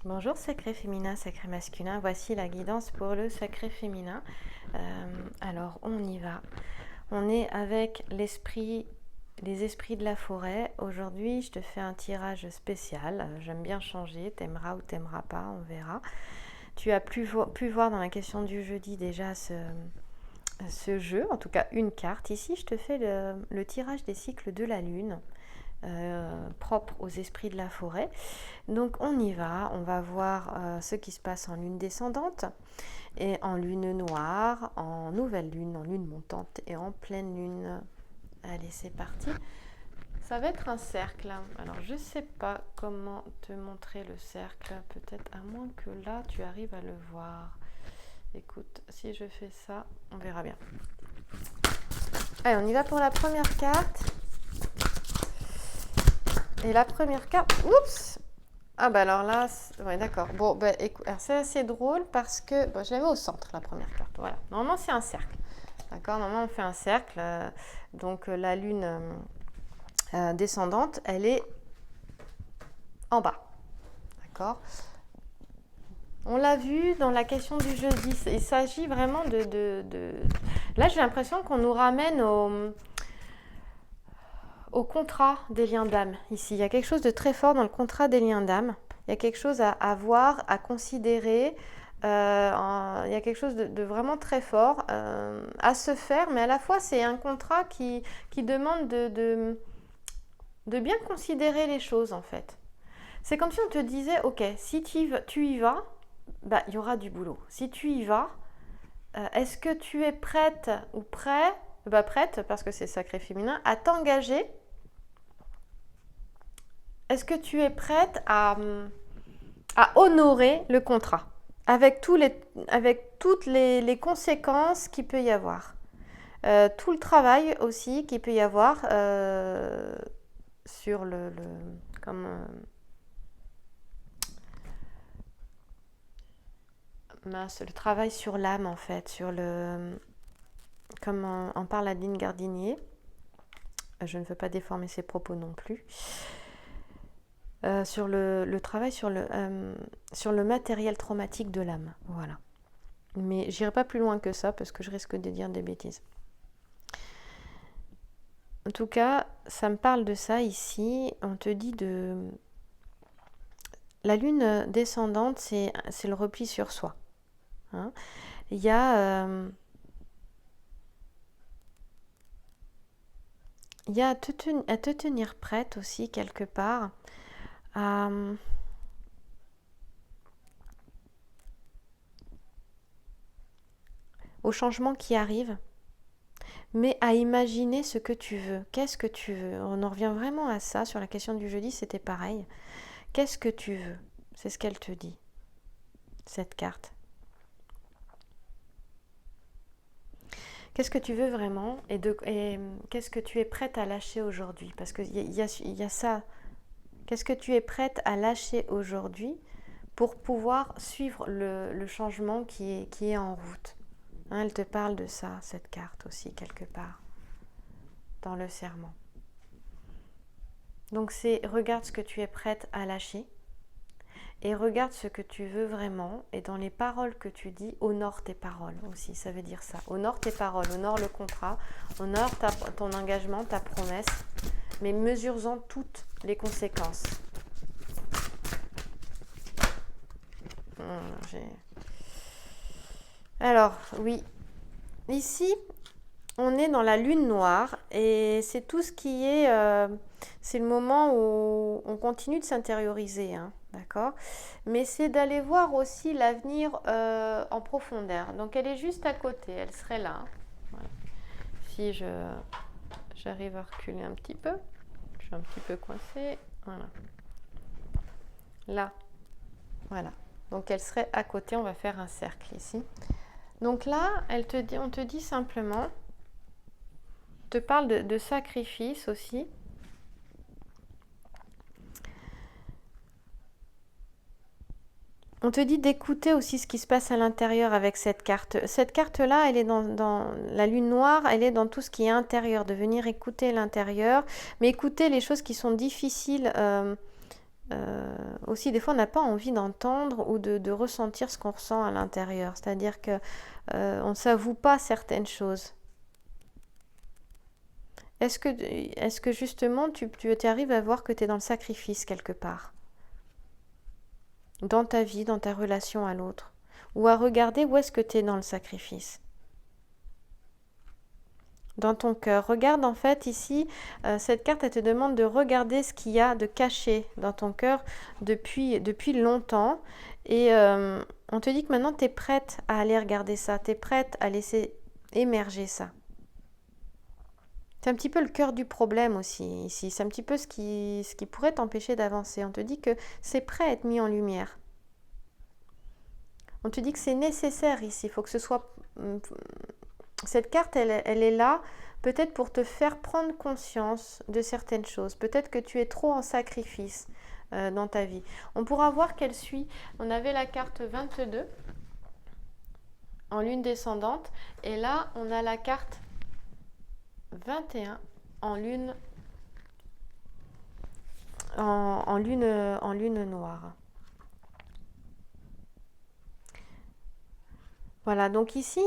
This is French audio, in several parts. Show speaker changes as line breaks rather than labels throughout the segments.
Bonjour sacré féminin, sacré masculin, voici la guidance pour le sacré féminin. Alors on y va. On est avec les esprits de la forêt. Aujourd'hui je te fais un tirage spécial. J'aime bien changer, t'aimeras ou t'aimeras pas, on verra. Tu as pu voir dans la question du jeudi déjà ce jeu, en tout cas une carte. Ici je te fais le tirage des cycles de la lune. Propre aux esprits de la forêt. Donc on y va, on va voir ce qui se passe en lune descendante et en lune noire, en nouvelle lune, en lune montante et en pleine lune. Allez, c'est parti. Ça va être un cercle. Alors je sais pas comment te montrer le cercle, peut-être à moins que là tu arrives à le voir. Écoute, si je fais ça, on verra bien. Allez, on y va pour la première carte. Et la première carte, oups! Ah bah alors là, ouais d'accord. Bon, bah écoute, c'est assez drôle parce que, bon, je la mets au centre, la première carte, voilà. Normalement c'est un cercle, d'accord? Normalement on fait un cercle, donc la lune descendante, elle est en bas, d'accord? On l'a vu dans la question du jeudi, il s'agit vraiment Là j'ai l'impression qu'on nous ramène au contrat des liens d'âme, ici. Il y a quelque chose de très fort dans le contrat des liens d'âme. Il y a quelque chose à voir, à considérer. Il y a quelque chose de vraiment très fort à se faire, mais à la fois c'est un contrat qui demande de bien considérer les choses en fait. C'est comme si on te disait, ok, si tu y vas, bah, il y aura du boulot. Si tu y vas, est-ce que tu es prête ou prêt, bah, prête, parce que c'est sacré féminin, à t'engager? Est-ce que tu es prête à honorer le contrat avec toutes les conséquences qu'il peut y avoir, tout le travail aussi qu'il peut y avoir sur le travail sur l'âme en fait, comme on parle à Adeline Gardinier. Je ne veux pas déformer ses propos non plus. Sur le travail sur le matériel traumatique de l'âme. Voilà. Mais j'irai pas plus loin que ça parce que je risque de dire des bêtises. En tout cas, ça me parle de ça ici. On te dit la lune descendante, c'est le repli sur soi. Hein. Il y a à te tenir prête aussi quelque part au changement qui arrive, mais à imaginer ce que tu veux. Qu'est-ce que tu veux? On en revient vraiment à ça. Sur la question du jeudi, c'était pareil. Qu'est-ce que tu veux? C'est ce qu'elle te dit, cette carte. Qu'est-ce que tu veux vraiment et qu'est-ce que tu es prête à lâcher aujourd'hui? Parce qu'il y a ça. Qu'est-ce que tu es prête à lâcher aujourd'hui pour pouvoir suivre le changement qui est en route? Hein, elle te parle de ça, cette carte aussi, quelque part, dans le serment. Donc regarde ce que tu es prête à lâcher et regarde ce que tu veux vraiment, et dans les paroles que tu dis, honore tes paroles aussi, ça veut dire ça. Honore tes paroles, honore le contrat, honore ton engagement, ta promesse, mais mesure-en toutes les conséquences. Alors, oui, ici, on est dans la lune noire, et c'est tout ce qui est... c'est le moment où on continue de s'intérioriser, hein, d'accord? Mais c'est d'aller voir aussi l'avenir en profondeur. Donc elle est juste à côté, elle serait là. Voilà. Si j'arrive à reculer un petit peu, je suis un petit peu coincée. Voilà. Là, voilà. Donc elle serait à côté, on va faire un cercle ici. Donc là, on te dit simplement, te parle de sacrifice aussi. On te dit d'écouter aussi ce qui se passe à l'intérieur avec cette carte. Cette carte-là, elle est dans la lune noire, elle est dans tout ce qui est intérieur, de venir écouter l'intérieur, mais écouter les choses qui sont difficiles aussi, des fois, on n'a pas envie d'entendre ou de ressentir ce qu'on ressent à l'intérieur. C'est-à-dire que on ne s'avoue pas certaines choses. Est-ce que justement, tu arrives à voir que tu es dans le sacrifice quelque part, dans ta vie, dans ta relation à l'autre, ou à regarder où est-ce que tu es dans le sacrifice? Dans ton cœur. Regarde en fait ici, cette carte, elle te demande de regarder ce qu'il y a de caché dans ton cœur depuis longtemps. Et on te dit que maintenant, tu es prête à aller regarder ça, tu es prête à laisser émerger ça. C'est un petit peu le cœur du problème aussi ici. C'est un petit peu ce qui pourrait t'empêcher d'avancer. On te dit que c'est prêt à être mis en lumière. On te dit que c'est nécessaire ici. Il faut que ce soit... Cette carte, elle est là peut-être pour te faire prendre conscience de certaines choses. Peut-être que tu es trop en sacrifice dans ta vie. On pourra voir qu'elle suit. On avait la carte 22 en lune descendante. Et là, on a la carte 21 en lune, en lune noire. Voilà, donc ici...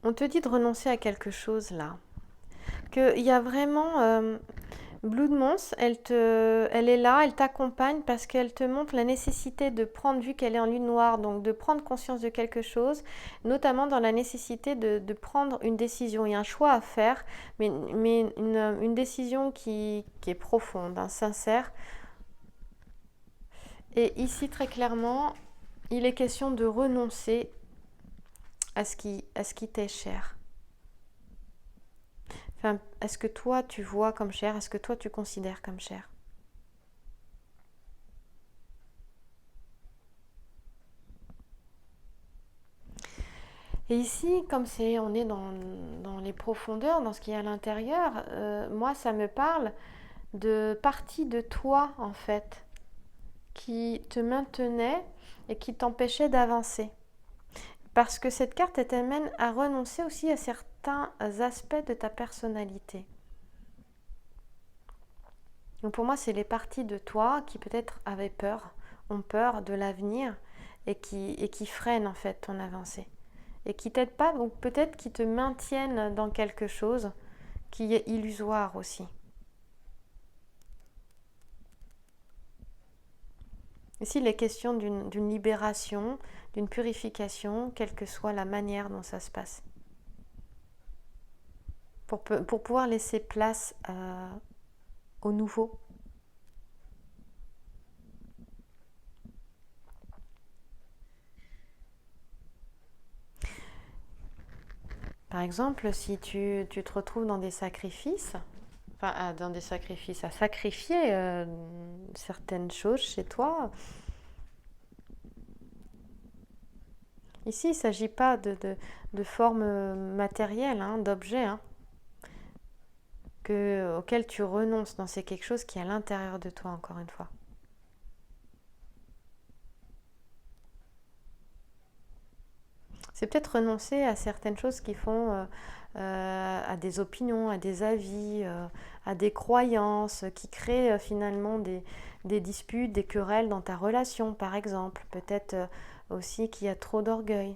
on te dit de renoncer à quelque chose là. Qu'il y a vraiment... Blood Moons, elle est là, elle t'accompagne parce qu'elle te montre la nécessité de prendre, vu qu'elle est en lune noire, donc de prendre conscience de quelque chose, notamment dans la nécessité de prendre une décision. Il y a un choix à faire, mais une décision qui est profonde, hein, sincère. Et ici, très clairement, il est question de renoncer à ce qui t'est cher. Enfin, est-ce que toi, tu vois comme cher? Est-ce que toi, tu considères comme cher? Et ici, comme on est dans les profondeurs, dans ce qu'il y a à l'intérieur, moi, ça me parle de partie de toi, en fait, qui te maintenait et qui t'empêchait d'avancer. Parce que cette carte, elle t'amène à renoncer aussi à certains aspects de ta personnalité. Donc pour moi, c'est les parties de toi qui peut-être avaient peur, ont peur de l'avenir et qui freinent en fait ton avancée. Et qui t'aident pas, donc peut-être qui te maintiennent dans quelque chose qui est illusoire aussi. Ici, il est question d'une libération, d'une purification, quelle que soit la manière dont ça se passe. Pour pouvoir laisser place au nouveau. Par exemple, si tu te retrouves dans des sacrifices, dans des sacrifices, à sacrifier certaines choses chez toi. Ici, il ne s'agit pas de forme matérielle, hein, d'objet, hein, auquel tu renonces. Non, c'est quelque chose qui est à l'intérieur de toi, encore une fois. C'est peut-être renoncer à certaines choses qui font à des opinions, à des avis, à des croyances, qui créent finalement des disputes, des querelles dans ta relation, par exemple. Peut-être aussi qu'il y a trop d'orgueil.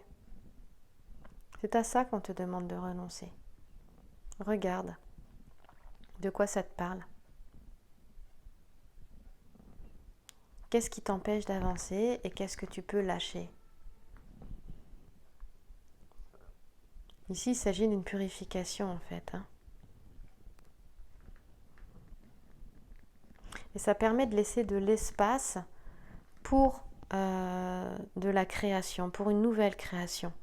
C'est à ça qu'on te demande de renoncer. Regarde. De quoi ça te parle? Qu'est-ce qui t'empêche d'avancer et qu'est-ce que tu peux lâcher? Ici, il s'agit d'une purification en fait. Hein. Et ça permet de laisser de l'espace pour de la création, pour une nouvelle création.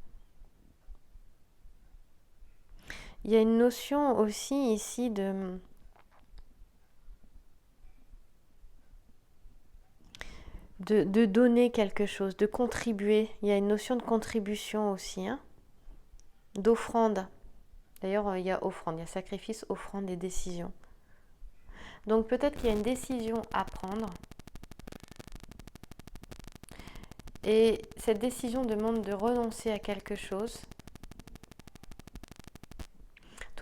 Il y a une notion aussi ici de donner quelque chose, de contribuer. Il y a une notion de contribution aussi, hein, d'offrande. D'ailleurs, il y a offrande, il y a sacrifice, offrande et décision. Donc peut-être qu'il y a une décision à prendre. Et cette décision demande de renoncer à quelque chose.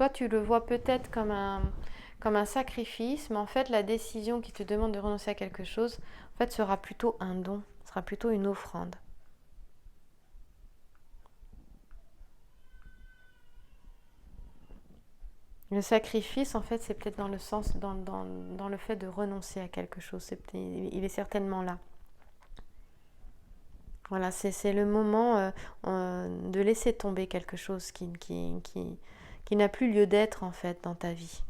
toi, tu le vois peut-être comme un sacrifice, mais en fait, la décision qui te demande de renoncer à quelque chose, en fait, sera plutôt un don, sera plutôt une offrande. Le sacrifice, en fait, c'est peut-être dans le sens, dans le fait de renoncer à quelque chose. Il est certainement là. Voilà, c'est le moment de laisser tomber quelque chose qui n'a plus lieu d'être, en fait, dans ta vie.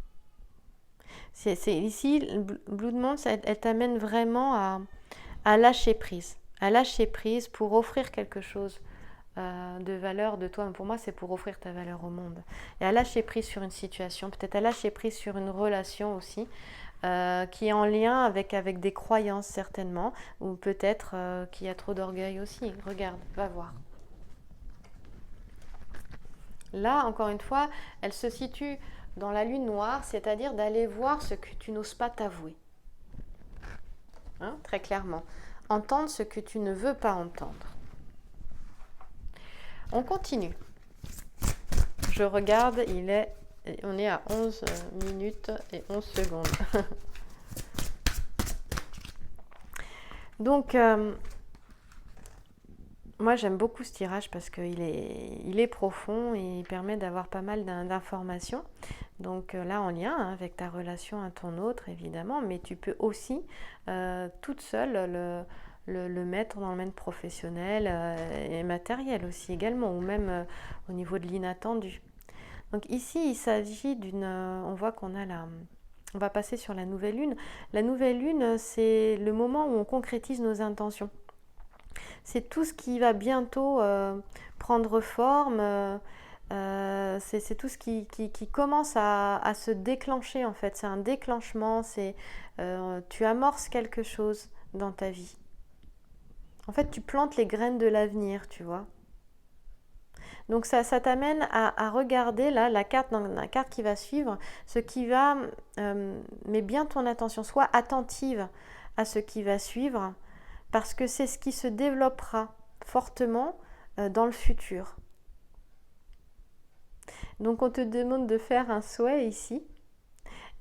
Ici, Blue Demon, elle t'amène vraiment à lâcher prise. À lâcher prise pour offrir quelque chose de valeur de toi. Pour moi, c'est pour offrir ta valeur au monde. Et à lâcher prise sur une situation, peut-être à lâcher prise sur une relation aussi, qui est en lien avec des croyances certainement, ou peut-être qu'il y a trop d'orgueil aussi. Regarde, va voir. Là, encore une fois, elle se situe dans la lune noire, c'est-à-dire d'aller voir ce que tu n'oses pas t'avouer. Hein, très clairement. Entendre ce que tu ne veux pas entendre. On continue. Je regarde, on est à 11 minutes et 11 secondes. Donc, moi j'aime beaucoup ce tirage parce qu'il est profond et il permet d'avoir pas mal d'informations. Donc là, en lien avec ta relation à ton autre, évidemment, mais tu peux aussi, toute seule, le mettre dans le domaine professionnel et matériel aussi également, ou même au niveau de l'inattendu. Donc ici, il s'agit on voit qu'on a on va passer sur la nouvelle lune. La nouvelle lune, c'est le moment où on concrétise nos intentions. C'est tout ce qui va bientôt prendre forme. C'est tout ce qui commence à se déclencher en fait. C'est un déclenchement. Tu amorces quelque chose dans ta vie. En fait, tu plantes les graines de l'avenir, tu vois. Donc ça t'amène à regarder là dans la carte qui va suivre, ce qui va, mets bien ton attention, sois attentive à ce qui va suivre, parce que c'est ce qui se développera fortement dans le futur. Donc on te demande de faire un souhait ici,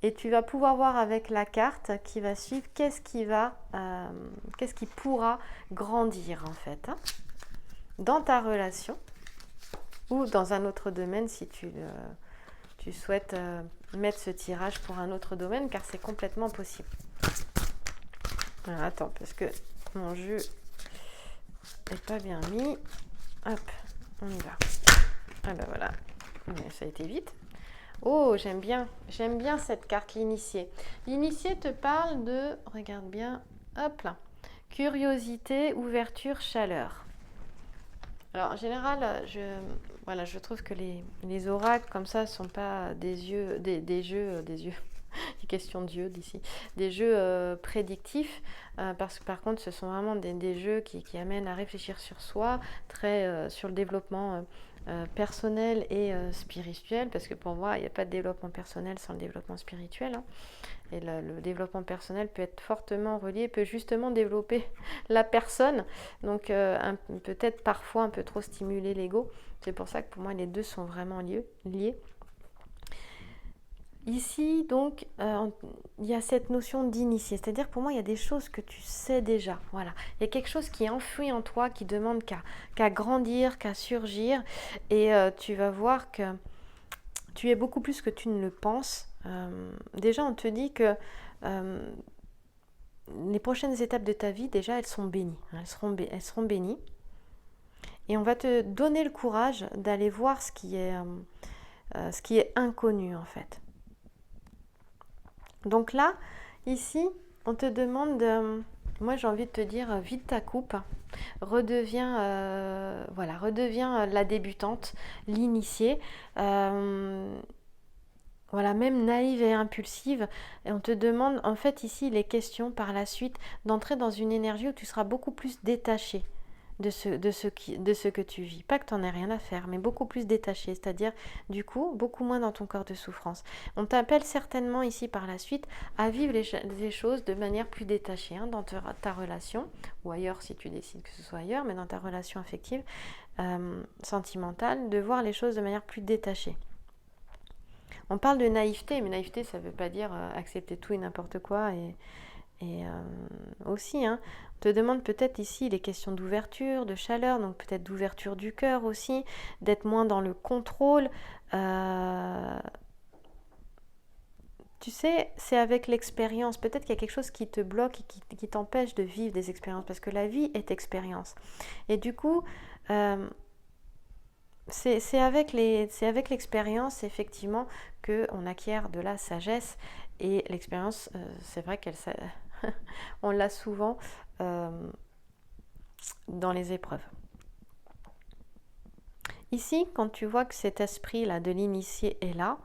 et tu vas pouvoir voir avec la carte qui va suivre qu'est-ce qui pourra grandir en fait, hein, dans ta relation, ou dans un autre domaine si tu souhaites mettre ce tirage pour un autre domaine, car c'est complètement possible. Alors, attends, parce que mon jeu n'est pas bien mis. Hop, on y va. Ah ben voilà, ça a été vite. Oh, j'aime bien cette carte, l'initié. L'initié te parle de, regarde bien, hop là, curiosité, ouverture, chaleur. Alors en général, je trouve que les oracles comme ça ne sont pas des jeux, des questions de Dieu d'ici, des jeux prédictifs, parce que par contre ce sont vraiment des jeux qui amènent à réfléchir sur soi, très sur le développement personnel et spirituel, parce que pour moi il n'y a pas de développement personnel sans le développement spirituel, hein. Et le développement personnel peut être fortement relié, peut justement développer la personne, donc peut-être parfois un peu trop stimuler l'ego. C'est pour ça que pour moi les deux sont vraiment liés. Ici, donc, il y a cette notion d'initié, c'est-à-dire pour moi, il y a des choses que tu sais déjà. Voilà. Il y a quelque chose qui est enfoui en toi, qui demande qu'à grandir, qu'à surgir, et tu vas voir que tu es beaucoup plus que tu ne le penses. Déjà, on te dit que les prochaines étapes de ta vie, déjà, elles sont bénies. Elles seront bénies. Et on va te donner le courage d'aller voir ce qui est inconnu, en fait. Donc là, ici, on te demande, moi j'ai envie de te dire, vide ta coupe, redeviens la débutante, l'initiée, voilà, même naïve et impulsive. Et on te demande, en fait ici, il est question par la suite d'entrer dans une énergie où tu seras beaucoup plus détaché de ce que tu vis. Pas que tu n'en aies rien à faire, mais beaucoup plus détaché, c'est-à-dire du coup beaucoup moins dans ton corps de souffrance. On t'appelle certainement ici par la suite à vivre les choses de manière plus détachée, hein, dans ta relation, ou ailleurs si tu décides que ce soit ailleurs, mais dans ta relation affective, sentimentale, de voir les choses de manière plus détachée. On parle de naïveté, mais naïveté, ça ne veut pas dire accepter tout et n'importe quoi. Et aussi, hein, on te demande peut-être ici les questions d'ouverture, de chaleur, donc peut-être d'ouverture du cœur aussi, d'être moins dans le contrôle. Tu sais, c'est avec l'expérience. Peut-être qu'il y a quelque chose qui te bloque et qui t'empêche de vivre des expériences, parce que la vie est expérience. Et du coup, c'est avec l'expérience, effectivement, qu'on acquiert de la sagesse. Et l'expérience, c'est vrai on l'a souvent dans les épreuves. Ici, quand tu vois que cet esprit-là de l'initié est là,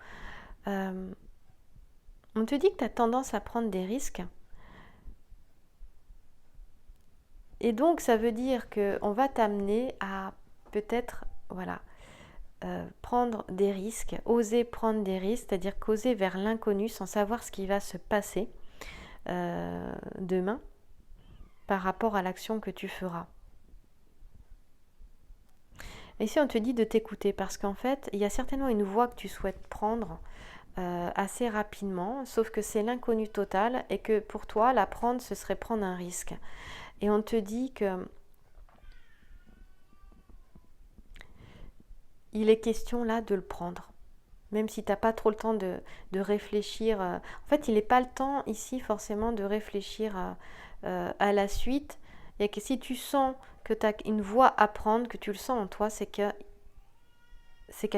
on te dit que tu as tendance à prendre des risques. Et donc, ça veut dire qu'on va t'amener à peut-être, voilà, prendre des risques, oser prendre des risques, c'est-à-dire qu'oser vers l'inconnu sans savoir ce qui va se passer demain par rapport à l'action que tu feras. Ici, on te dit de t'écouter parce qu'en fait, il y a certainement une voie que tu souhaites prendre assez rapidement, sauf que c'est l'inconnu total et que pour toi, la prendre, ce serait prendre un risque. Et on te dit que il est question là de le prendre. Même si tu n'as pas trop le temps de réfléchir. En fait, il n'est pas le temps ici forcément de réfléchir à la suite. Et que si tu sens que tu as une voie à prendre, que tu le sens en toi, c'est qu'elle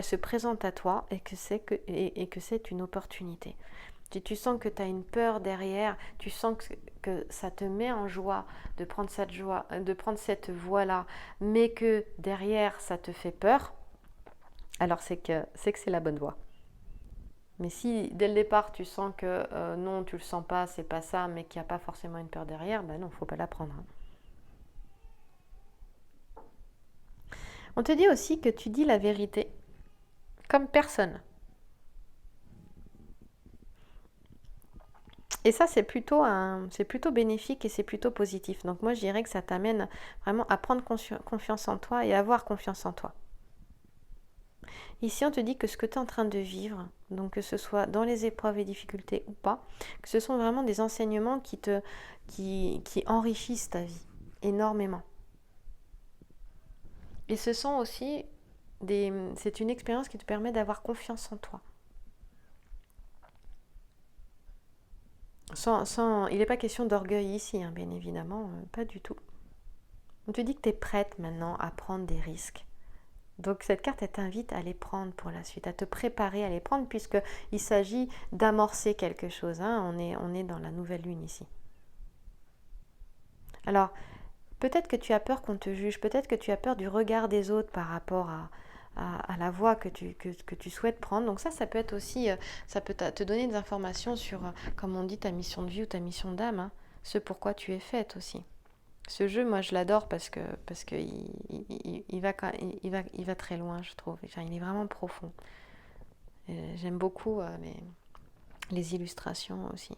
se présente à toi et que c'est une opportunité. Si tu sens que tu as une peur derrière, tu sens que ça te met en joie de prendre cette voie-là, mais que derrière ça te fait peur, alors c'est que c'est la bonne voie. Mais si dès le départ tu sens que non, tu le sens pas, c'est pas ça, mais qu'il n'y a pas forcément une peur derrière, ben non, faut pas la prendre. On te dit aussi que tu dis la vérité comme personne. Et ça, c'est plutôt bénéfique et c'est plutôt positif. Donc moi, je dirais que ça t'amène vraiment à prendre confiance en toi et à avoir confiance en toi. Ici, on te dit que ce que tu es en train de vivre, donc que ce soit dans les épreuves et difficultés ou pas, que ce sont vraiment des enseignements qui enrichissent ta vie énormément. Et ce sont aussi c'est une expérience qui te permet d'avoir confiance en toi. Il n'est pas question d'orgueil ici, hein, bien évidemment, pas du tout. On te dit que tu es prête maintenant à prendre des risques. Donc cette carte, elle t'invite à les prendre pour la suite, à te préparer à les prendre, puisqu'il s'agit d'amorcer quelque chose. Hein. On est dans la nouvelle lune ici. Alors, peut-être que tu as peur qu'on te juge, peut-être que tu as peur du regard des autres par rapport à la voie que tu souhaites prendre. Donc ça peut être aussi, ça peut te donner des informations sur, comme on dit, ta mission de vie ou ta mission d'âme, hein, ce pourquoi tu es faite aussi. Ce jeu, moi, je l'adore parce que il va très loin, je trouve. Enfin, il est vraiment profond. J'aime beaucoup les illustrations aussi.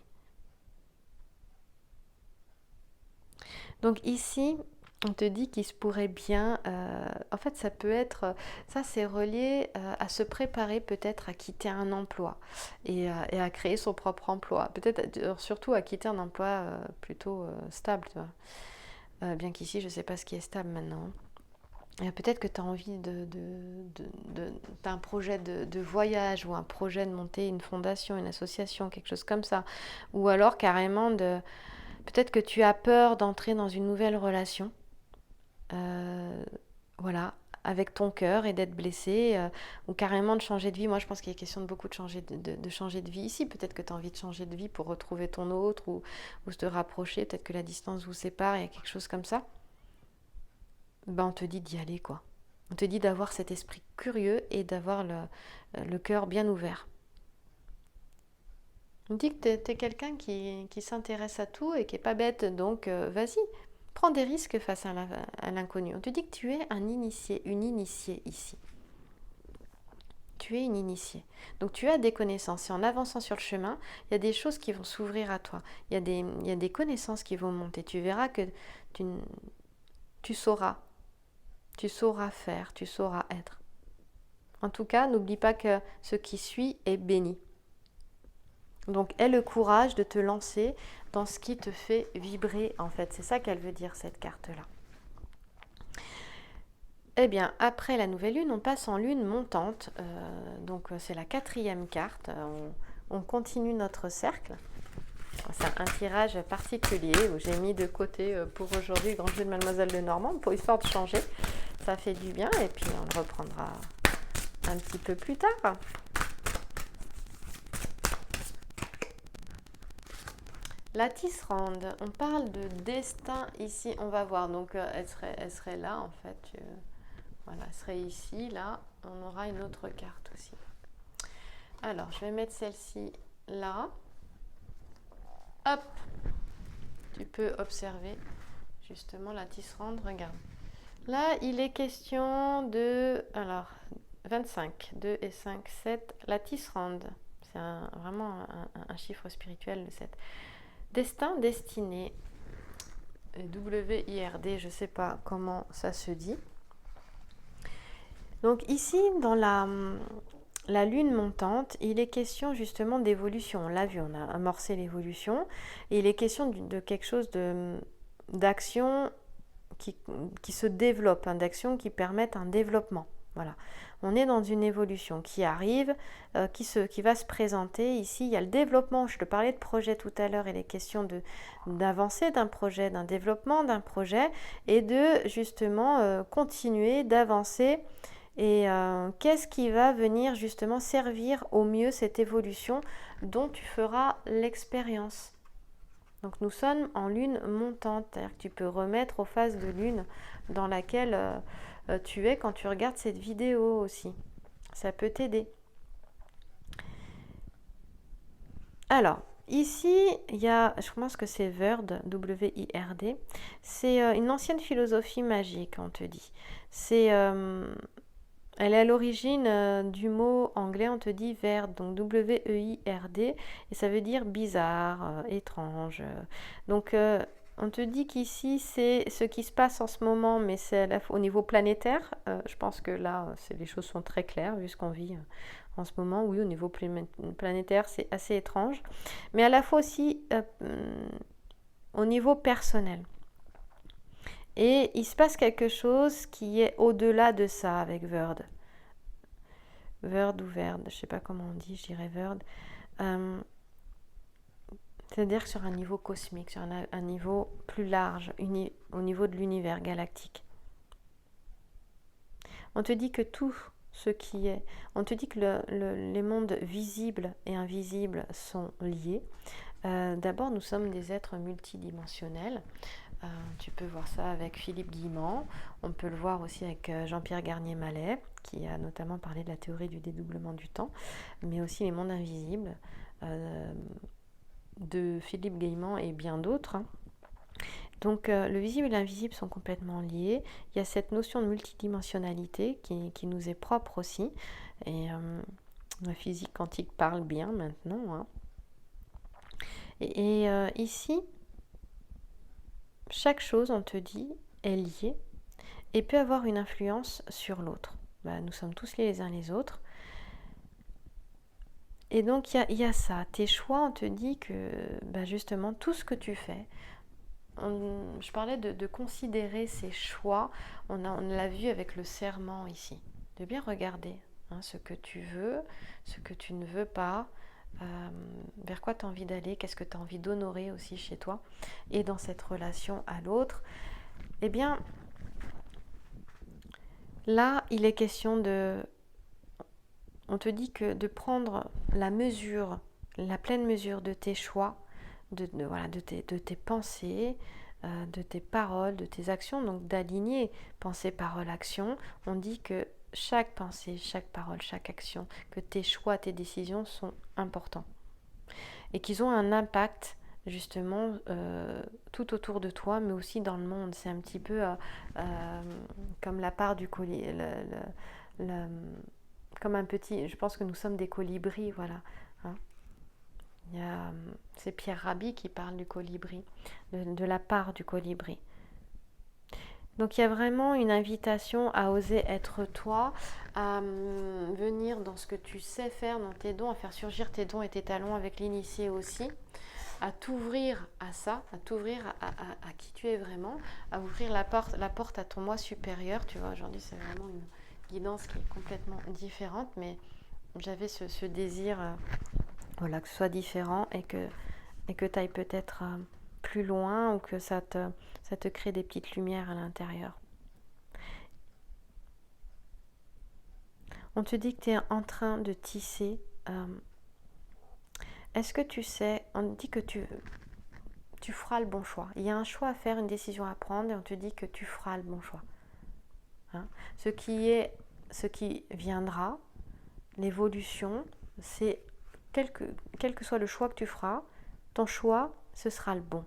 Donc ici, on te dit qu'il se pourrait bien, en fait ça peut être, ça c'est relié à se préparer peut-être à quitter un emploi et à créer son propre emploi. Peut-être surtout à quitter un emploi plutôt stable, tu vois. Bien qu'ici je ne sais pas ce qui est stable maintenant. Peut-être que tu as envie d'un projet de voyage ou un projet de monter une fondation, une association, quelque chose comme ça. Ou alors carrément peut-être que tu as peur d'entrer dans une nouvelle relation. Voilà, avec ton cœur et d'être blessé, ou carrément de changer de vie. Moi, je pense qu'il est question de beaucoup de changer de vie ici. Peut-être que tu as envie de changer de vie pour retrouver ton autre ou se rapprocher. Peut-être que la distance vous sépare, il y a quelque chose comme ça. Ben, on te dit d'y aller, quoi. On te dit d'avoir cet esprit curieux et d'avoir le cœur bien ouvert. On dit que tu es quelqu'un qui s'intéresse à tout et qui n'est pas bête, donc vas-y. Prends des risques face à l'inconnu. On te dit que tu es un initié, une initiée ici. Tu es une initiée. Donc tu as des connaissances et en avançant sur le chemin, il y a des choses qui vont s'ouvrir à toi. Il y a des connaissances qui vont monter. Tu verras que tu sauras faire, tu sauras être. En tout cas, n'oublie pas que ce qui suit est béni. Donc, aie le courage de te lancer dans ce qui te fait vibrer, en fait. C'est ça qu'elle veut dire, cette carte-là. Eh bien, après la nouvelle lune, on passe en lune montante. Donc, c'est la 4e carte. On continue notre cercle. C'est un tirage particulier où j'ai mis de côté pour aujourd'hui le grand jeu de Mademoiselle Lenormand pour histoire de changer. Ça fait du bien et puis on le reprendra un petit peu plus tard. La tisserande, on parle de destin ici, on va voir. Donc elle serait là en fait. Voilà, elle serait ici, là. On aura une autre carte aussi. Alors, je vais mettre celle-ci là. Hop, tu peux observer justement la tisserande, regarde. Là, il est question de, alors, 25, 2 et 5, 7, la tisserande. C'est vraiment un chiffre spirituel, le 7. Destin, destinée, W-I-R-D, je ne sais pas comment ça se dit. Donc ici, dans la lune montante, il est question justement d'évolution. On l'a vu, on a amorcé l'évolution. Et il est question de quelque chose d'action qui se développe, hein, d'actions qui permettent un développement. Voilà. On est dans une évolution qui arrive, qui va se présenter. Ici, il y a le développement. Je te parlais de projet tout à l'heure. Il est question d'avancer d'un projet, d'un développement d'un projet et de justement continuer d'avancer. Et qu'est-ce qui va venir justement servir au mieux cette évolution dont tu feras l'expérience. Donc nous sommes en lune montante, c'est-à-dire que tu peux remettre aux phases de lune dans laquelle tu es quand tu regardes cette vidéo aussi. Ça peut t'aider. Alors, ici, il y a, je pense que c'est Wird, W-I-R-D. C'est une ancienne philosophie magique, on te dit. Elle est à l'origine du mot anglais, on te dit verd, donc W-E-I-R-D, et ça veut dire bizarre, étrange. Donc, on te dit qu'ici, c'est ce qui se passe en ce moment, mais c'est au niveau planétaire. Je pense que là, les choses sont très claires, vu ce qu'on vit en ce moment. Oui, au niveau planétaire, c'est assez étrange, mais à la fois aussi au niveau personnel. Et il se passe quelque chose qui est au-delà de ça avec Verd. Verd ou Verd, je ne sais pas comment on dit, je dirais Verd. C'est-à-dire sur un niveau cosmique, sur un niveau plus large, au niveau de l'univers galactique. On te dit que tout ce qui est... On te dit que les mondes visibles et invisibles sont liés. D'abord, nous sommes des êtres multidimensionnels. Tu peux voir ça avec Philippe Guillemant. On peut le voir aussi avec Jean-Pierre Garnier-Mallet, qui a notamment parlé de la théorie du dédoublement du temps, mais aussi les mondes invisibles de Philippe Guillemant et bien d'autres. Donc le visible et l'invisible sont complètement liés. Il y a cette notion de multidimensionnalité qui nous est propre aussi. Et la physique quantique parle bien maintenant. Hein. Et ici, chaque chose, on te dit, est liée et peut avoir une influence sur l'autre. Nous sommes tous liés les uns les autres. Et donc, il y a ça. Tes choix, on te dit que justement, tout ce que tu fais, je parlais de considérer ces choix. On l'a vu avec le serment ici. De bien regarder ce que tu veux, ce que tu ne veux pas, vers quoi tu as envie d'aller, qu'est-ce que tu as envie d'honorer aussi chez toi. Et dans cette relation à l'autre, eh bien, là, il est question on te dit que de prendre la pleine mesure de tes choix, de tes pensées, de tes paroles, de tes actions, donc d'aligner pensée, parole, action. On dit que chaque pensée, chaque parole, chaque action, que tes choix, tes décisions sont importants et qu'ils ont un impact justement tout autour de toi, mais aussi dans le monde. C'est un petit peu comme la part du collier, comme un petit, je pense que nous sommes des colibris, voilà. Hein. C'est Pierre Rabhi qui parle du colibri, de la part du colibri. Donc il y a vraiment une invitation à oser être toi, à venir dans ce que tu sais faire, dans tes dons, à faire surgir tes dons et tes talents avec l'initié aussi, à t'ouvrir à ça, à t'ouvrir à qui tu es vraiment, à ouvrir la porte à ton moi supérieur. Tu vois, aujourd'hui c'est vraiment une guidance qui est complètement différente, mais j'avais ce désir voilà, que ce soit différent et que tu ailles peut-être plus loin ou que ça te crée des petites lumières à l'intérieur. On te dit que tu es en train de tisser. Est-ce que tu sais, on te dit que tu feras le bon choix. Il y a un choix à faire, une décision à prendre et on te dit que tu feras le bon choix. Hein? Ce qui viendra, l'évolution, c'est quel que soit le choix que tu feras, ton choix, ce sera le bon.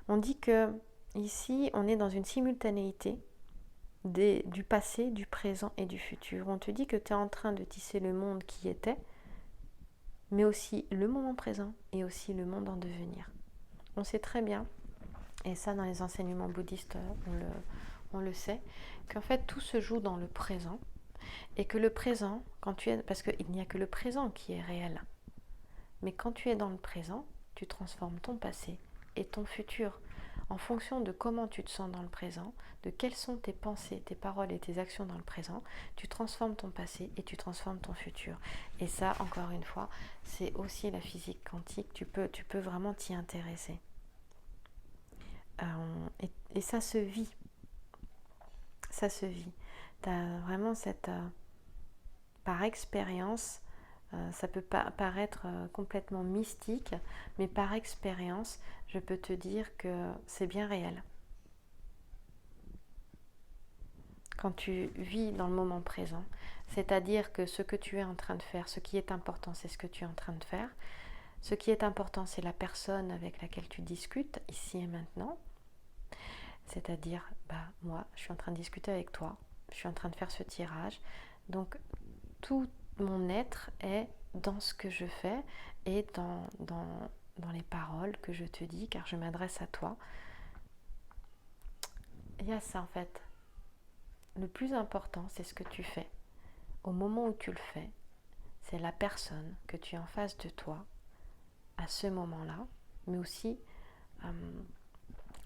On dit que ici, on est dans une simultanéité du passé, du présent et du futur. On te dit que tu es en train de tisser le monde qui était, mais aussi le moment présent et aussi le monde en devenir. On sait très bien, et ça dans les enseignements bouddhistes, on le sait, qu'en fait tout se joue dans le présent, et que le présent, parce qu'il n'y a que le présent qui est réel, mais quand tu es dans le présent, tu transformes ton passé et ton futur en fonction de comment tu te sens dans le présent, de quelles sont tes pensées, tes paroles et tes actions dans le présent, tu transformes ton passé et tu transformes ton futur. Et ça, encore une fois, c'est aussi la physique quantique, tu peux vraiment t'y intéresser. Et ça se vit. Ça se vit. Tu as vraiment cette... par expérience, ça peut paraître complètement mystique, mais par expérience, je peux te dire que c'est bien réel. Quand tu vis dans le moment présent, c'est-à-dire que ce que tu es en train de faire, ce qui est important, c'est ce que tu es en train de faire. Ce qui est important, c'est la personne avec laquelle tu discutes, ici et maintenant. C'est-à-dire, moi, je suis en train de discuter avec toi, je suis en train de faire ce tirage. Donc, tout mon être est dans ce que je fais et dans les paroles que je te dis, car je m'adresse à toi. Il y a ça en fait. Le plus important, c'est ce que tu fais. Au moment où tu le fais, c'est la personne que tu es en face de toi à ce moment-là, mais aussi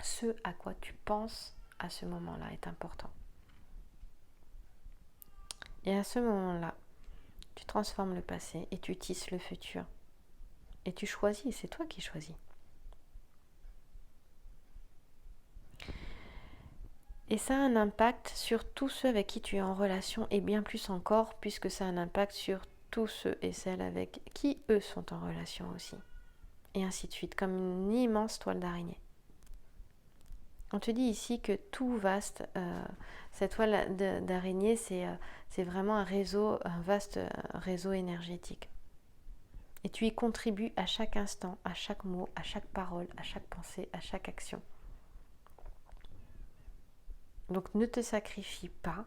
ce à quoi tu penses à ce moment-là est important. Et à ce moment-là, tu transformes le passé et tu tisses le futur. Et tu choisis, c'est toi qui choisis. Et ça a un impact sur tous ceux avec qui tu es en relation et bien plus encore puisque ça a un impact sur tous ceux et celles avec qui eux sont en relation aussi. Et ainsi de suite, comme une immense toile d'araignée. On te dit ici que tout vaste, cette toile d'araignée, c'est vraiment un vaste réseau énergétique. Et tu y contribues à chaque instant, à chaque mot, à chaque parole, à chaque pensée, à chaque action. Donc ne te sacrifie pas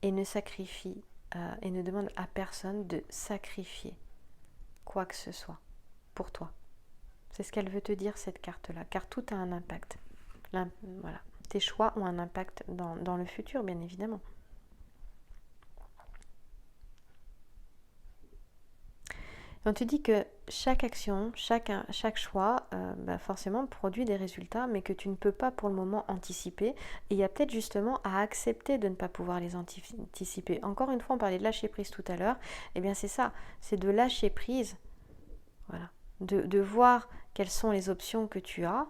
et ne demande à personne de sacrifier quoi que ce soit pour toi. C'est ce qu'elle veut te dire cette carte-là, car tout a un impact. Voilà. Tes choix ont un impact dans le futur, bien évidemment. On te dit que chaque action, chaque choix, forcément produit des résultats, mais que tu ne peux pas pour le moment anticiper. Et il y a peut-être justement à accepter de ne pas pouvoir les anticiper. Encore une fois, on parlait de lâcher prise tout à l'heure. Eh bien, c'est ça, c'est de lâcher prise. Voilà. De voir quelles sont les options que tu as.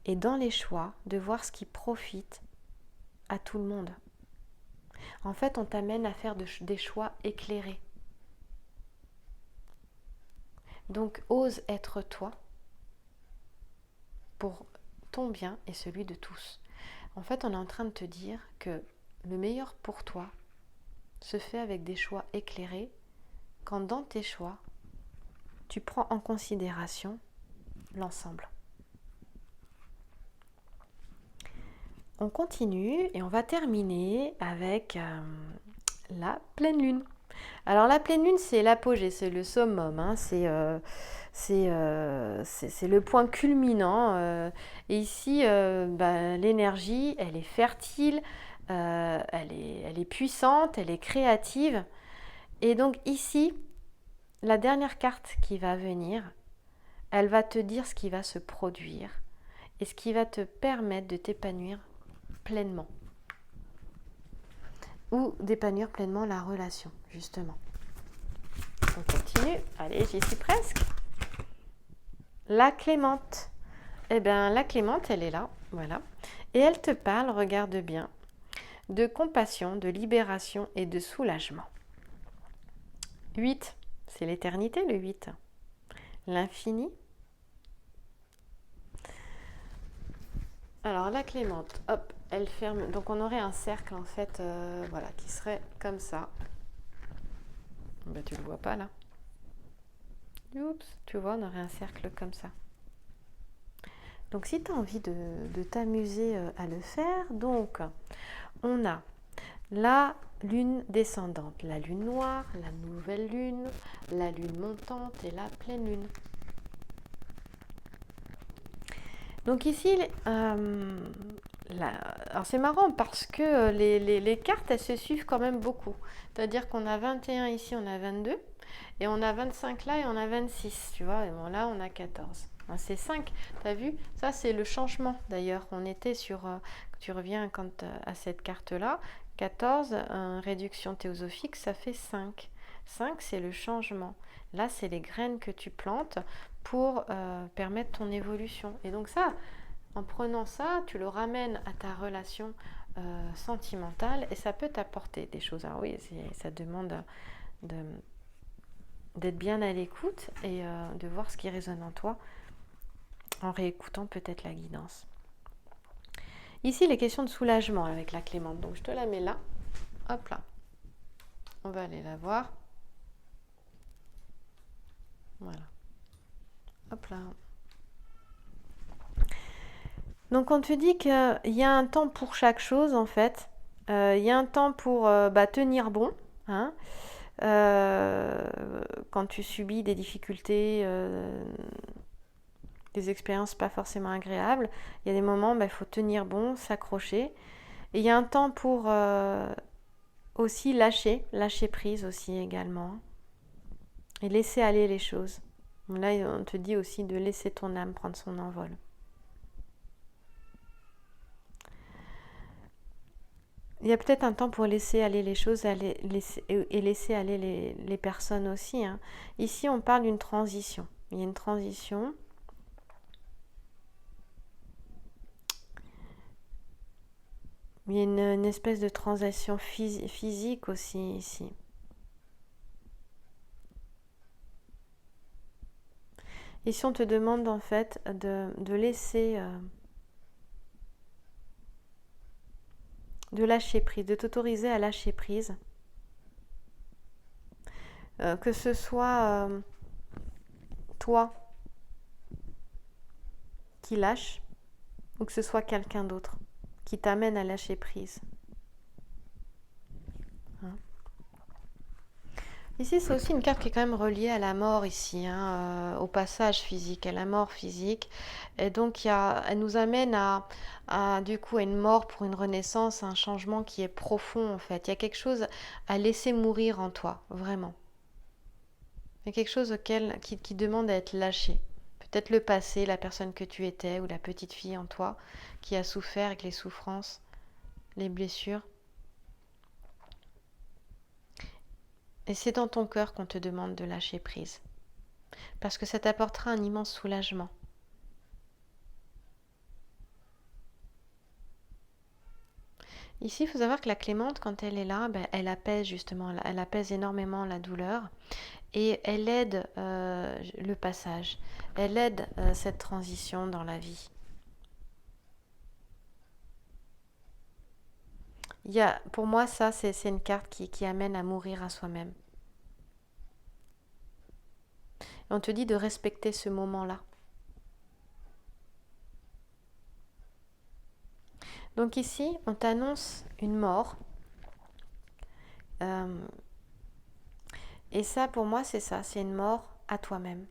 Et dans les choix, de voir ce qui profite à tout le monde. En fait, on t'amène à faire des choix éclairés. Donc, ose être toi pour ton bien et celui de tous. En fait, on est en train de te dire que le meilleur pour toi se fait avec des choix éclairés quand dans tes choix, tu prends en considération l'ensemble. On continue et on va terminer avec la pleine lune. Alors la pleine lune, c'est l'apogée, c'est le summum, hein, c'est le point culminant. Et ici, bah, l'énergie, elle est fertile, elle est puissante, elle est créative. Et donc ici, la dernière carte qui va venir, elle va te dire ce qui va se produire et ce qui va te permettre de t'épanouir pleinement. Ou d'épanouir pleinement la relation, justement. On continue. Allez, j'y suis presque. La Clémente. Eh bien, la Clémente, elle est là, voilà. Et elle te parle, regarde bien, de compassion, de libération et de soulagement. 8, c'est l'éternité, le 8. L'infini. Alors, la Clémente, hop, elle ferme. Donc, on aurait un cercle, en fait, voilà, qui serait comme ça. Ben, tu le vois pas, là. Oups, tu vois, on aurait un cercle comme ça. Donc, si tu as envie de t'amuser à le faire, donc, on a la lune descendante, la lune noire, la nouvelle lune, la lune montante et la pleine lune. Donc ici, alors c'est marrant parce que les cartes, elles se suivent quand même beaucoup. C'est-à-dire qu'on a 21 ici, on a 22, et on a 25 là et on a 26, tu vois, et bon, là on a 14. C'est 5, tu as vu? Ça c'est le changement d'ailleurs. On était sur, tu reviens à cette carte-là, 14, réduction théosophique, ça fait 5. 5 c'est le changement. Là c'est les graines que tu plantes pour permettre ton évolution. Et donc ça, en prenant ça, tu le ramènes à ta relation sentimentale et ça peut t'apporter des choses. Alors oui, ça demande d'être bien à l'écoute et de voir ce qui résonne en toi en réécoutant peut-être la guidance. Ici, les questions de soulagement avec la Clémente. Donc je te la mets là. Hop là. On va aller la voir. Voilà. Hop là. Donc on te dit qu'il y a un temps pour chaque chose en fait. Il y a un temps pour tenir bon, hein, quand tu subis des difficultés, des expériences pas forcément agréables. Il y a des moments, il faut tenir bon, s'accrocher. Et il y a un temps pour aussi lâcher prise aussi également. Et laisser aller les choses. Là, on te dit aussi de laisser ton âme prendre son envol. Il y a peut-être un temps pour laisser aller les choses et laisser aller les personnes aussi, hein. Ici, on parle d'une transition. Il y a une transition. Il y a une espèce de transition physique aussi ici. Ici, on te demande en fait de laisser... de lâcher prise, de t'autoriser à lâcher prise. Que ce soit toi qui lâche ou que ce soit quelqu'un d'autre qui t'amène à lâcher prise. Hein. Ici, c'est aussi une carte qui est quand même reliée à la mort ici, hein, au passage physique, à la mort physique. Et donc, elle nous amène du coup, à une mort pour une renaissance, un changement qui est profond en fait. Il y a quelque chose à laisser mourir en toi, vraiment. Il y a quelque chose qui demande à être lâché. Peut-être le passé, la personne que tu étais ou la petite fille en toi qui a souffert avec les souffrances, les blessures. Et c'est dans ton cœur qu'on te demande de lâcher prise. Parce que ça t'apportera un immense soulagement. Ici, il faut savoir que la Clémente, quand elle est là, elle apaise justement, elle apaise énormément la douleur et elle aide le passage, elle aide cette transition dans la vie. Pour moi, ça, c'est une carte qui amène à mourir à soi-même. Et on te dit de respecter ce moment-là. Donc ici, on t'annonce une mort Et ça, pour moi, c'est ça, c'est une mort à toi-même.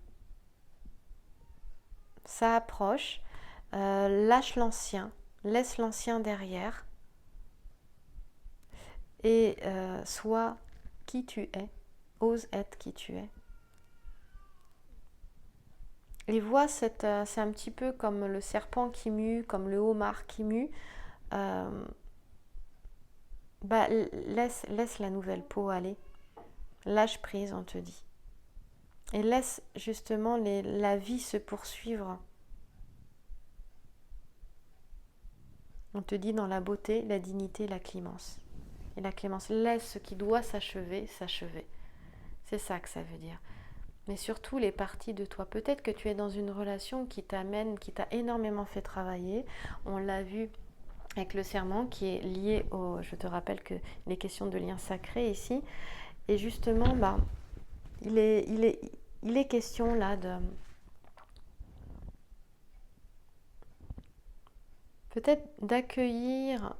Ça approche, lâche l'ancien, laisse l'ancien derrière et sois qui tu es, ose être qui tu es. Et vois, c'est un petit peu comme le serpent qui mue, comme le homard qui mue. Euh, laisse la nouvelle peau aller. Lâche prise, on te dit. Et laisse justement la vie se poursuivre. On te dit dans la beauté, la dignité, la clémence. Et la clémence, laisse ce qui doit s'achever, s'achever. C'est ça que ça veut dire. Mais surtout les parties de toi. Peut-être que tu es dans une relation qui t'amène, qui t'a énormément fait travailler. On l'a vu avec le serment qui est lié au... Je te rappelle que les questions de lien sacré ici. Et justement, il est question là de... Peut-être d'accueillir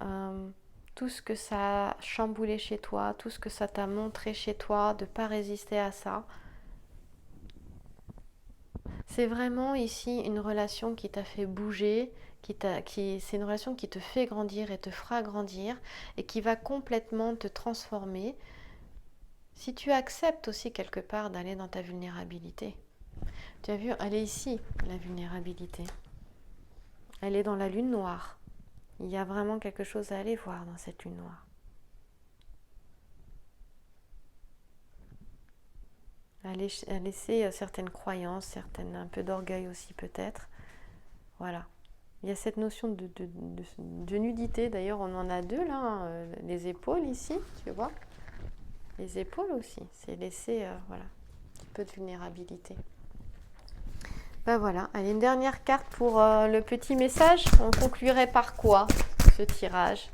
tout ce que ça a chamboulé chez toi, tout ce que ça t'a montré chez toi, de ne pas résister à ça. C'est vraiment ici une relation qui t'a fait bouger, c'est une relation qui te fait grandir et te fera grandir et qui va complètement te transformer si tu acceptes aussi quelque part d'aller dans ta vulnérabilité. Tu as vu, elle est ici, la vulnérabilité. Elle est dans la lune noire. Il y a vraiment quelque chose à aller voir dans cette lune noire. À laisser certaines croyances, un peu d'orgueil aussi peut-être. Voilà. Il y a cette notion de nudité, d'ailleurs on en a deux là, hein, les épaules ici, tu vois. Les épaules aussi, c'est laisser voilà, un petit peu de vulnérabilité. Ben voilà, allez, une dernière carte pour le petit message. On conclurait par quoi ce tirage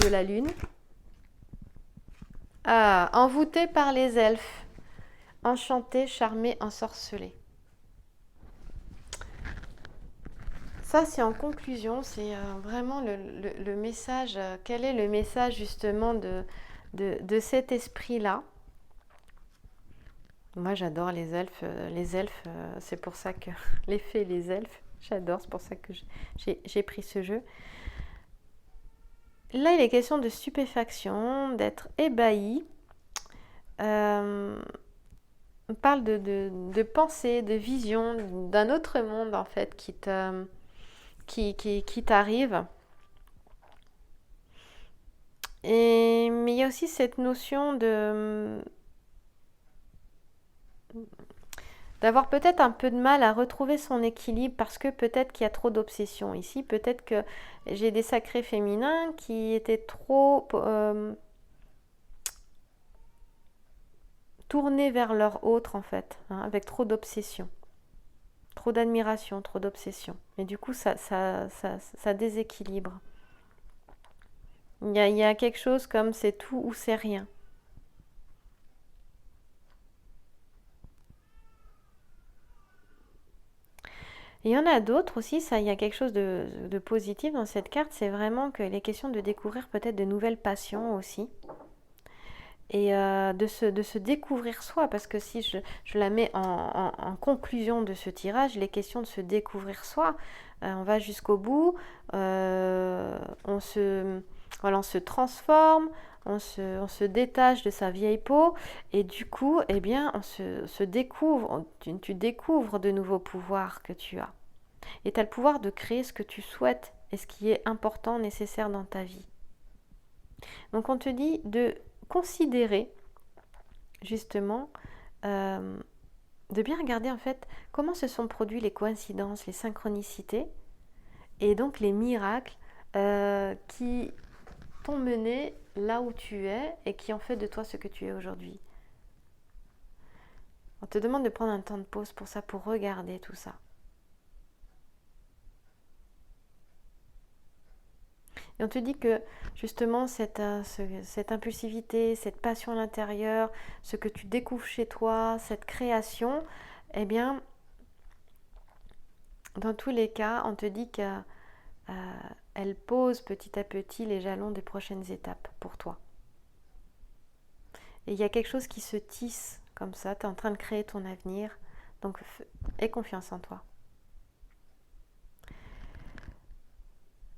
de la lune? Ah, envoûté par les elfes, enchanté, charmé, ensorcelé. Ça, c'est en conclusion, c'est vraiment le message. Quel est le message justement de cet esprit-là? Moi, j'adore les elfes. Les elfes, c'est pour ça que les fées et les elfes, j'adore. C'est pour ça que j'ai pris ce jeu. Là, il est question de stupéfaction, d'être ébahi. On parle de pensée, de vision, d'un autre monde en fait qui t'arrive. Mais il y a aussi cette notion d'avoir peut-être un peu de mal à retrouver son équilibre parce que peut-être qu'il y a trop d'obsession ici. Peut-être que j'ai des sacrés féminins qui étaient trop tournés vers leur autre en fait, hein, avec trop d'obsession. Trop d'admiration, trop d'obsession. Et du coup, ça déséquilibre. Il y a quelque chose comme c'est tout ou c'est rien. Et il y en a d'autres aussi, ça, il y a quelque chose de positif dans cette carte, c'est vraiment qu'il est question de découvrir peut-être de nouvelles passions aussi. Et de se découvrir soi, parce que si je la mets en conclusion de ce tirage, il est question de se découvrir soi. On va jusqu'au bout, on se transforme, on se détache de sa vieille peau, et du coup, eh bien, on se découvre, tu découvres de nouveaux pouvoirs que tu as. Et tu as le pouvoir de créer ce que tu souhaites et ce qui est important, nécessaire dans ta vie. Donc on te dit de considérer justement, de bien regarder en fait comment se sont produits les coïncidences, les synchronicités et donc les miracles qui t'ont mené là où tu es et qui ont fait de toi ce que tu es aujourd'hui. On te demande de prendre un temps de pause pour ça, pour regarder tout ça. Et on te dit que justement cette impulsivité, cette passion à l'intérieur, ce que tu découvres chez toi, cette création, eh bien, dans tous les cas, on te dit qu'elle pose petit à petit les jalons des prochaines étapes pour toi. Et il y a quelque chose qui se tisse comme ça, tu es en train de créer ton avenir, donc aie confiance en toi.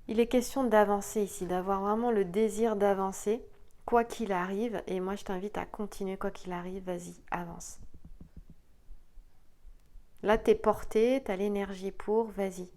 Il est question d'avancer ici, d'avoir vraiment le désir d'avancer, quoi qu'il arrive, et moi je t'invite à continuer quoi qu'il arrive, vas-y, avance. Là, t'es porté, t'as l'énergie pour, vas-y.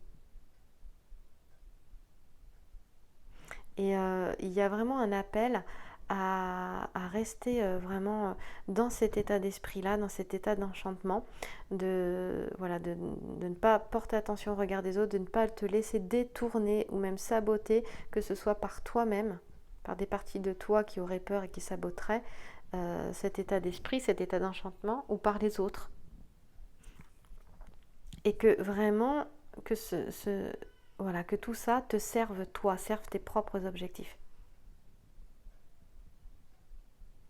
Et il y a vraiment un appel à rester vraiment dans cet état d'esprit-là, dans cet état d'enchantement, voilà, de ne pas porter attention au regard des autres, de ne pas te laisser détourner ou même saboter, que ce soit par toi-même, par des parties de toi qui auraient peur et qui saboteraient cet état d'esprit, cet état d'enchantement, ou par les autres. Et que vraiment, que voilà, que tout ça te serve toi, serve tes propres objectifs.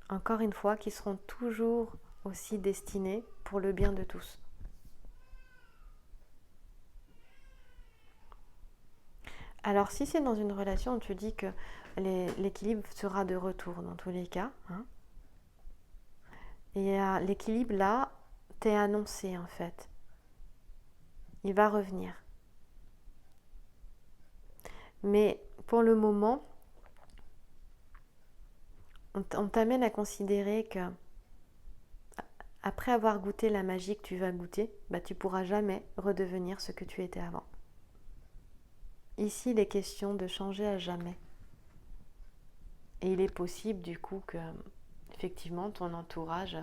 Encore une fois, qui seront toujours aussi destinés pour le bien de tous. Alors si c'est dans une relation où tu dis que l'équilibre sera de retour dans tous les cas, hein, et l'équilibre là, t'est annoncé en fait. Il va revenir. Mais pour le moment, on t'amène à considérer que après avoir goûté la magie que tu vas goûter, bah, tu ne pourras jamais redevenir ce que tu étais avant. Ici, il est question de changer à jamais. Et il est possible du coup que, effectivement, ton entourage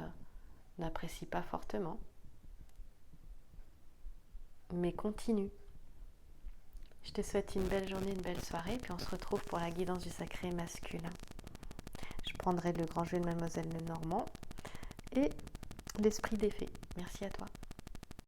n'apprécie pas fortement. Mais continue. Je te souhaite une belle journée, une belle soirée, puis on se retrouve pour la guidance du sacré masculin. Je prendrai le grand jeu de Mademoiselle Lenormand et l'esprit des fées. Merci à toi.